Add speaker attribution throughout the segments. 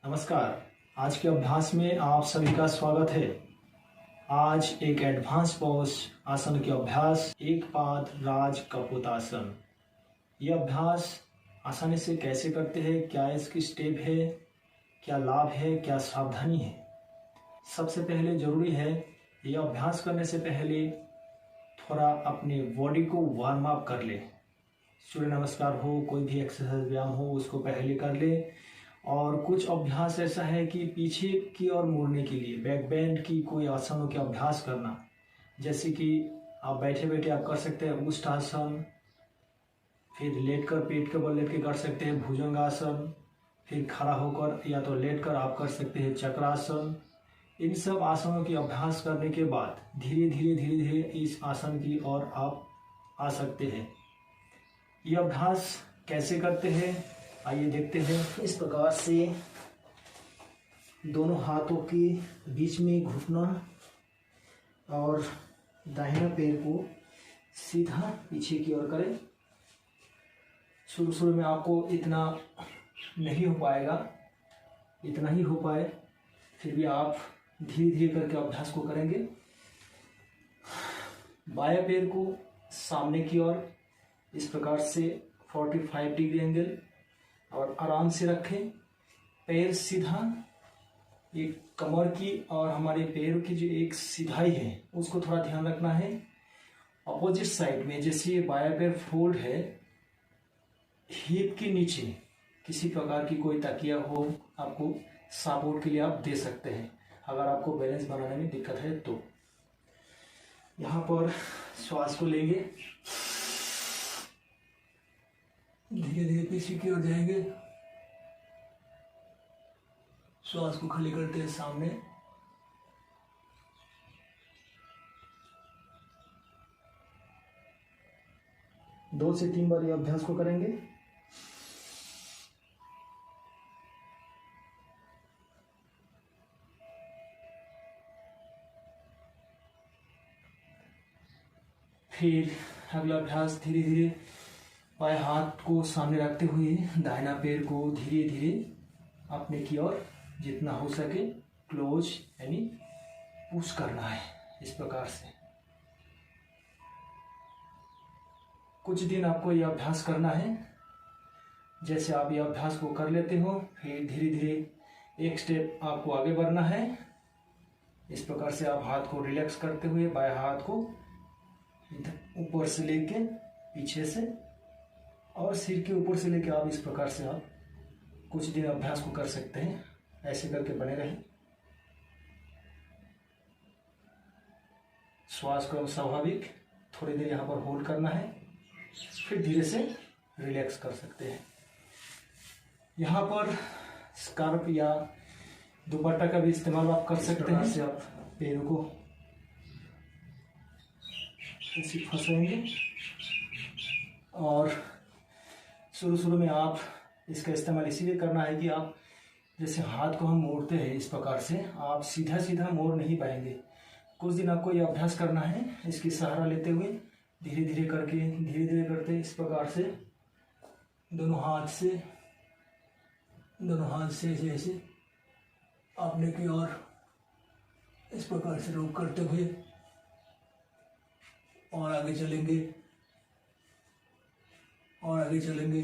Speaker 1: नमस्कार। आज के अभ्यास में आप सभी का स्वागत है। आज एक एडवांस पोज आसन के अभ्यास एक पाद राज कपोतासन। यह अभ्यास आसानी से कैसे करते हैं, क्या इसकी स्टेप है, क्या लाभ है, क्या सावधानी है। सबसे पहले जरूरी है यह अभ्यास करने से पहले थोड़ा अपने बॉडी को वार्म अप कर ले। सूर्य नमस्कार हो, कोई भी एक्सरसाइज व्यायाम हो, उसको पहले कर ले। और कुछ अभ्यास ऐसा है कि पीछे की ओर मुड़ने के लिए बैक बेंड की कोई आसनों के अभ्यास करना, जैसे कि आप बैठे बैठे आप कर सकते हैं उष्ट आसन, फिर लेटकर पेट के बल लेट के कर सकते हैं भुजंगासन, फिर खड़ा होकर या तो लेटकर आप कर सकते हैं चक्रासन। इन सब आसनों की अभ्यास करने के बाद धीरे धीरे इस आसन की ओर आप आ सकते हैं। ये अभ्यास कैसे करते हैं आइए देखते हैं। इस प्रकार से दोनों हाथों के बीच में घुटना और दाहिना पैर को सीधा पीछे की ओर करें। शुरू में आपको इतना नहीं हो पाएगा, इतना ही हो पाए, फिर भी आप धीरे धीरे करके अभ्यास को करेंगे। बाएं पैर को सामने की ओर इस प्रकार से 45 डिग्री एंगल और आराम से रखें। पैर सीधा, एक कमर की और हमारे पैरों की जो एक सिधाई है उसको थोड़ा ध्यान रखना है। अपोजिट साइड में जैसे ये बायां पैर फोल्ड है, हिप के नीचे किसी प्रकार की कोई तकिया हो, आपको सपोर्ट के लिए आप दे सकते हैं अगर आपको बैलेंस बनाने में दिक्कत है तो। यहाँ पर श्वास को लेंगे, धीरे धीरे पीछे की ओर जाएंगे। श्वास को खाली करते हैं सामने। दो से तीन बार ये अभ्यास को करेंगे। फिर अगला अभ्यास धीरे धीरे बाएं हाथ को सामने रखते हुए दाहिना पैर को धीरे धीरे अपने की ओर जितना हो सके क्लोज यानी पुश करना है। इस प्रकार से कुछ दिन आपको यह अभ्यास करना है। जैसे आप यह अभ्यास को कर लेते हो, फिर धीरे धीरे एक स्टेप आपको आगे बढ़ना है। इस प्रकार से आप हाथ को रिलैक्स करते हुए बाएं हाथ को ऊपर से लेके पीछे से और सिर के ऊपर से लेके आप इस प्रकार से आप कुछ दिन अभ्यास को कर सकते हैं। ऐसे करके बने रहें। श्वास को स्वाभाविक थोड़ी देर यहाँ पर होल्ड करना है, फिर धीरे से रिलैक्स कर सकते हैं। यहाँ पर स्कार्फ या दुपट्टा का भी इस्तेमाल आप कर सकते हैं। इससे आप पैरों को ऐसे फंसेंगे और शुरू में आप इसका इस्तेमाल इसीलिए करना है कि आप जैसे हाथ को हम मोड़ते हैं इस प्रकार से आप सीधा सीधा मोड़ नहीं पाएंगे। कुछ दिन आपको ये अभ्यास करना है, इसकी सहारा लेते हुए धीरे धीरे करते इस प्रकार से दोनों हाथ से ऐसे अपने की ओर इस प्रकार से रोक करते हुए और आगे चलेंगे और आगे चलेंगे।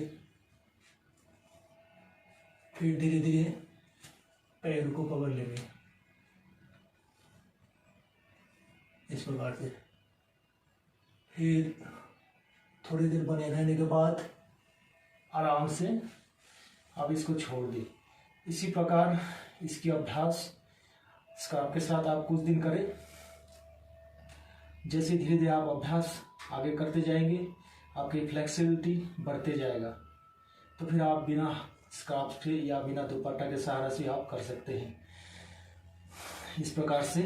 Speaker 1: फिर धीरे धीरे पैर को पकड़ लेंगे इस प्रकार से। फिर थोड़ी देर बने रहने के बाद आराम से अब इसको छोड़ दें। इसी प्रकार इसकी अभ्यास स्कार्फ के साथ आप कुछ दिन करें। जैसे धीरे धीरे आप अभ्यास आगे करते जाएंगे, आपकी फ्लेक्सिबिलिटी बढ़ते जाएगा, तो फिर आप बिना स्कार्फ के या बिना दुपट्टा के सहारा से आप कर सकते हैं। इस प्रकार से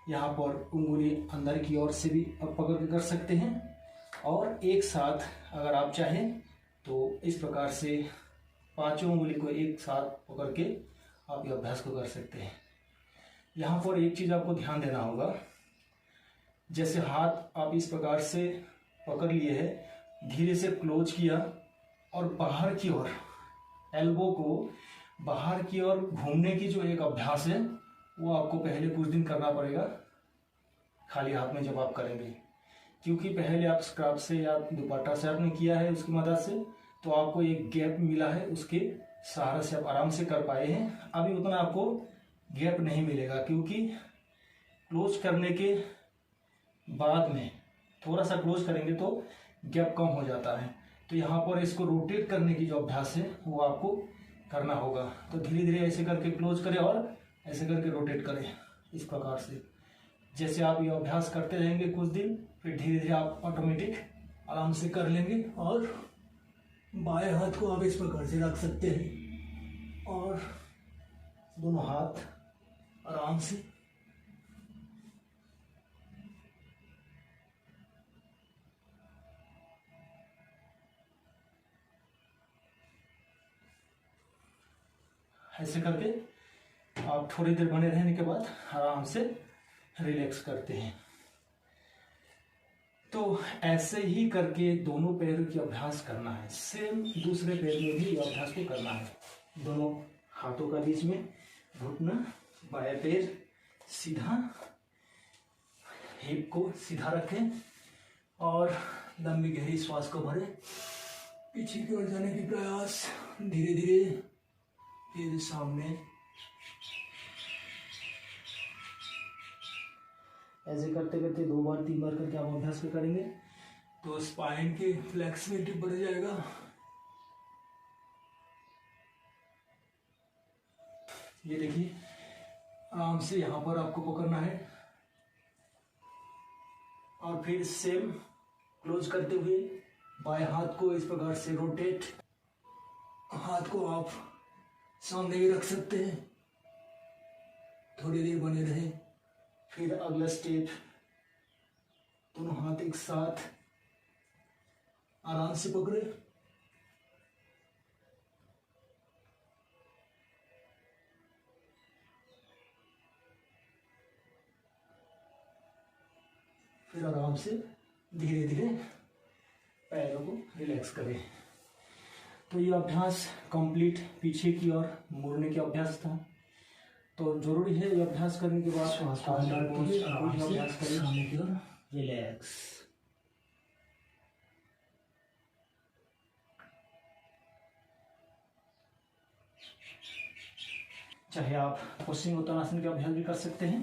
Speaker 1: यहाँ पर उंगली अंदर की ओर से भी आप पकड़ के कर सकते हैं और एक साथ अगर आप चाहें तो इस प्रकार से पांचों उंगली को एक साथ पकड़ के आप ये अभ्यास को कर सकते हैं। यहाँ पर एक चीज़ आपको ध्यान देना होगा, जैसे हाथ आप इस प्रकार से पकड़ लिए है, धीरे से क्लोज किया और बाहर की ओर एल्बो को बाहर की ओर घूमने की जो एक अभ्यास है वो आपको पहले कुछ दिन करना पड़ेगा खाली हाथ में जब आप करेंगे, क्योंकि पहले आप स्क्रब से या दुपट्टा से आपने किया है उसकी मदद से, तो आपको एक गैप मिला है, उसके सहारे से आप आराम से कर पाए हैं। अभी उतना आपको गैप नहीं मिलेगा, क्योंकि क्लोज करने के बाद में थोड़ा सा क्लोज करेंगे तो गैप कम हो जाता है। तो यहाँ पर इसको रोटेट करने की जो अभ्यास है वो आपको करना होगा। तो धीरे धीरे ऐसे करके क्लोज करें और ऐसे करके रोटेट करें। इस प्रकार से जैसे आप ये अभ्यास करते रहेंगे कुछ दिन, फिर धीरे धीरे आप ऑटोमेटिक आराम से कर लेंगे। और बाएं हाथ को आप इस प्रकार से रख सकते हैं और दोनों हाथ आराम से ऐसे करके आप थोड़ी देर बने रहने के बाद आराम से रिलैक्स करते हैं। तो ऐसे ही करके दोनों पैरों की अभ्यास करना है। सेम दूसरे पैर में भी अभ्यास को करना है। दोनों हाथों का बीच में घुटना, बाएं पैर सीधा, हिप को सीधा रखें और लंबी गहरी श्वास को भरें। पीछे की ओर जाने की प्रयास, धीरे धीरे फिर सामने। ऐसे करते करते 2 बार 3 बार करके आप अभ्यास में करेंगे तो स्पाइन की फ्लेक्सिबिलिटी बढ़ जाएगा। ये देखिए, आराम से यहाँ पर आपको पकड़ना है और फिर सेम क्लोज करते हुए बाएं हाथ को इस प्रकार से रोटेट। हाथ को आप सामने भी रख सकते हैं, थोड़ी देर बने रहे। फिर अगला स्टेप, दोनों हाथ एक साथ आराम से पकड़े। फिर आराम से धीरे धीरे पैरों को रिलैक्स करें। तो ये अभ्यास कंप्लीट पीछे की ओर मुड़ने के अभ्यास था। तो जरूरी है ये अभ्यास करने के बाद श्वास को अंदर कीजिए, अभ्यास करें सामने की ओर रिलैक्स। चाहे आप पश्चिम उत्तानासन के अभ्यास भी कर सकते हैं,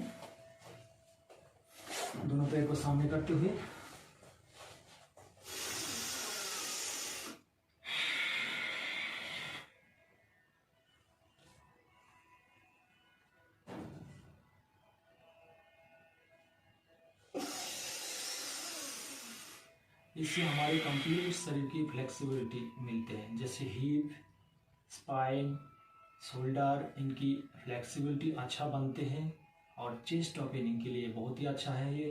Speaker 1: दोनों पैर को सामने करते हुए। इससे हमारे कंप्लीट शरीर की फ्लेक्सिबिलिटी मिलते हैं, जैसे हिप, स्पाइन, शोल्डर, इनकी फ्लेक्सिबिलिटी अच्छा बनते हैं। और चेस्ट ओपनिंग के लिए बहुत ही अच्छा है ये।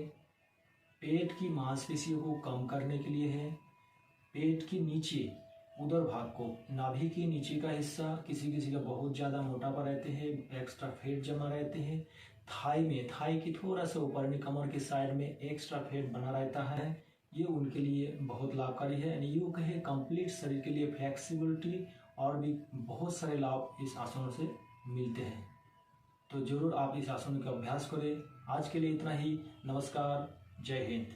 Speaker 1: पेट की मांसपेशियों को कम करने के लिए है। पेट के नीचे उदर भाग को, नाभि के नीचे का हिस्सा, किसी किसी का बहुत ज़्यादा मोटापा रहते हैं, एक्स्ट्रा फैट जमा रहते हैं। थाई में, थाई की थोड़ा सा ऊपर में कमर के साइड में एक्स्ट्रा फैट बना रहता है, ये उनके लिए बहुत लाभकारी है। यानी यूँ कहे कंप्लीट शरीर के लिए फ्लेक्सिबिलिटी और भी बहुत सारे लाभ इस आसनों से मिलते हैं। तो जरूर आप इस आसन का अभ्यास करें। आज के लिए इतना ही। नमस्कार, जय हिंद।